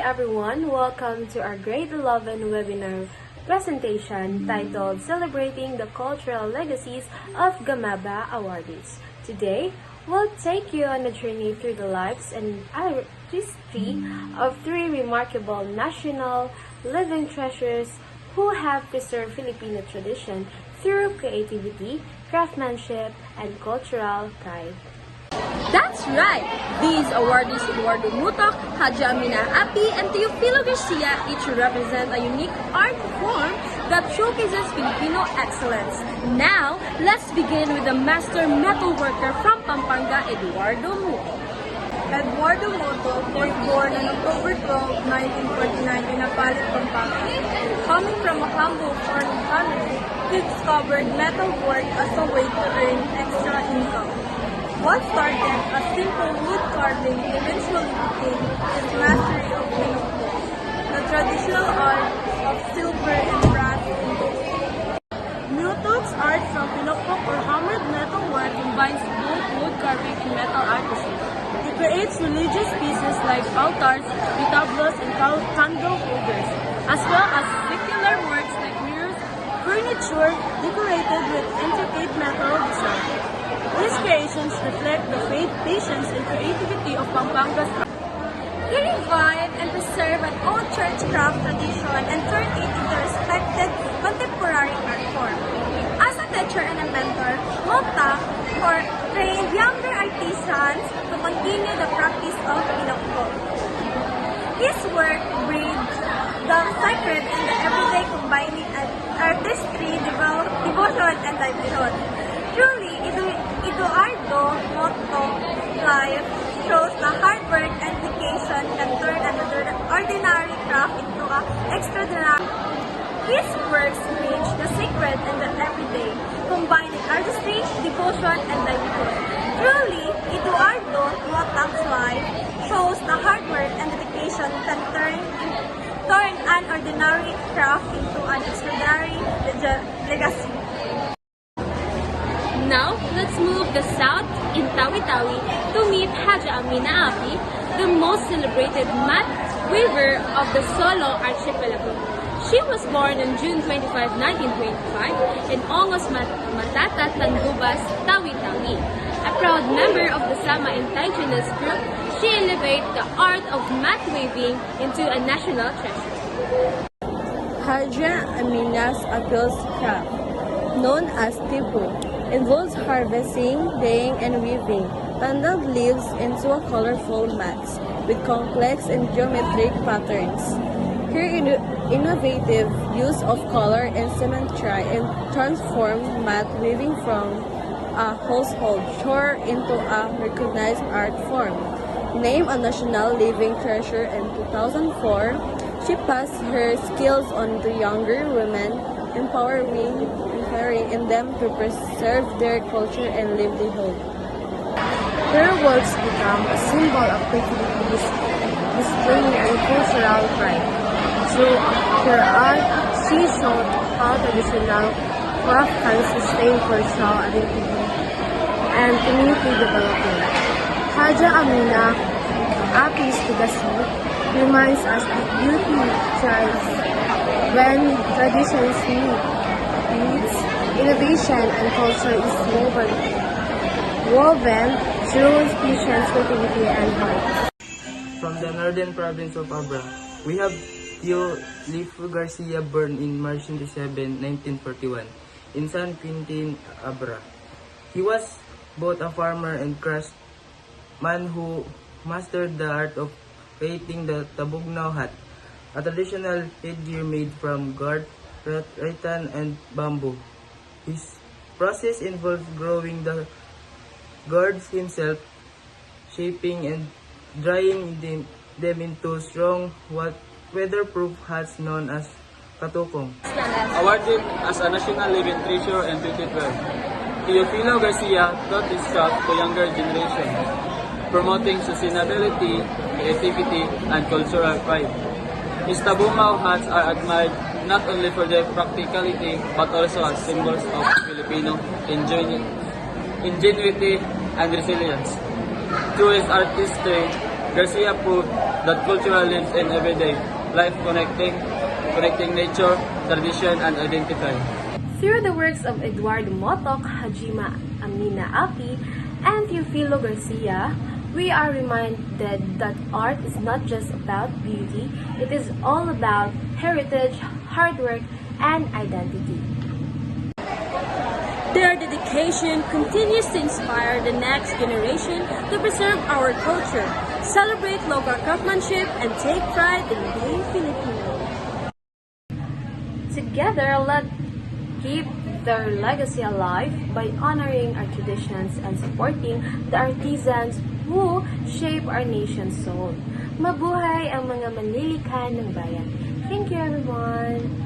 everyone, welcome to our grade 11 webinar presentation titled Celebrating the Cultural Legacies of Gamaba Awardees. Today, we'll take you on a journey through the lives and artistry of three remarkable national living treasures who have preserved Filipino tradition through creativity, craftsmanship, and cultural pride. That's right! These awardees Eduardo Mutok, Haji Amina Api, and Teofilo Garcia each represent a unique art form that showcases Filipino excellence. Now, let's begin with the master metalworker from Pampanga, Eduardo Mutok. Eduardo Mutok was born on October 12, 1949 in Apalit, Pampanga. Coming from a humble farming family, he discovered metalwork as a way to earn extra income. What started as simple wood carving eventually became his mastery of pinocchio, the traditional art of silver and brass industry. Mutok's art from pinocchio or hammered metalwork combines both wood carving and metal artistry. He creates religious pieces like altars, retablos, and candle holders, as well as secular works like mirrors, furniture decorated with intricate metal design. These creations reflect the faith, patience, and creativity of Pampanga's art. He revived and preserved an old churchcraft tradition and turned it into a respected contemporary art form. As a teacher and a mentor, Mutok trained younger artisans to continue the practice of pinocchio. His work bridged the sacred and the everyday, combining artistry, devotion, and livelihood. Truly, Eduardo Mutok's life shows the hard work and dedication can turn an ordinary craft into an extraordinary. His works bridge the sacred and the everyday, combining artistry, devotion, and livelihood. Truly, Eduardo Mutok's life shows the hard work and dedication can turn an ordinary craft into an extraordinary legacy. Now, let's move the south in Tawi-Tawi to meet Haji Amina Api, the most celebrated mat weaver of the Solo Archipelago. She was born on June 25, 1925 in Ongos Matata, Tandubas, Tawi-Tawi. A proud member of the Sama indigenous group, she elevated the art of mat weaving into a national treasure. Haji Amina's Apil's craft, known as tipu, involves harvesting, dyeing, and weaving tangled leaves into a colorful mats with complex and geometric patterns. Her innovative use of color and symmetry and transformed mat weaving from a household chore into a recognized art form. Named a National Living Treasure in 2004, she passed her skills on to younger women, empowering in them to preserve their culture and livelihood. Her works become a symbol of creativity, display, and cultural pride. Through her art, she showed how traditional craft can sustain cultural identity and community development. Haji Amina Api's legacy reminds us that beauty thrives when traditions meets innovation and culture is woven through patience, creativity, and heart. From the northern province of Abra, we have Teofilo Garcia, born in March 27, 1941, in San Quintin, Abra. He was both a farmer and craftsman who mastered the art of creating the tabugnaw hat, a traditional headgear made from gourd, rattan, and bamboo. His process involves growing the gourds himself, shaping and drying them into strong, weatherproof hats known as katukong. Awarded as a National Living Treasure in 2012, Teofilo Garcia taught his craft to younger generation, promoting sustainability, creativity, and cultural pride. His tabugnaw hats are admired not only for their practicality but also as symbols of Filipino ingenuity and resilience. Through his artistry, Garcia proved that culture lives in everyday life, connecting nature, tradition, and identity. Through the works of Eduardo Motok, Hajima Amina Api, and Teofilo Garcia, we are reminded that art is not just about beauty, it is all about heritage, hard work, and identity. Their dedication continues to inspire the next generation to preserve our culture, celebrate local craftsmanship, and take pride in being Filipino. Together, let's keep their legacy alive by honoring our traditions and supporting the artisans who shape our nation's soul. Mabuhay ang mga manlilikha ng bayan. Thank you, everyone!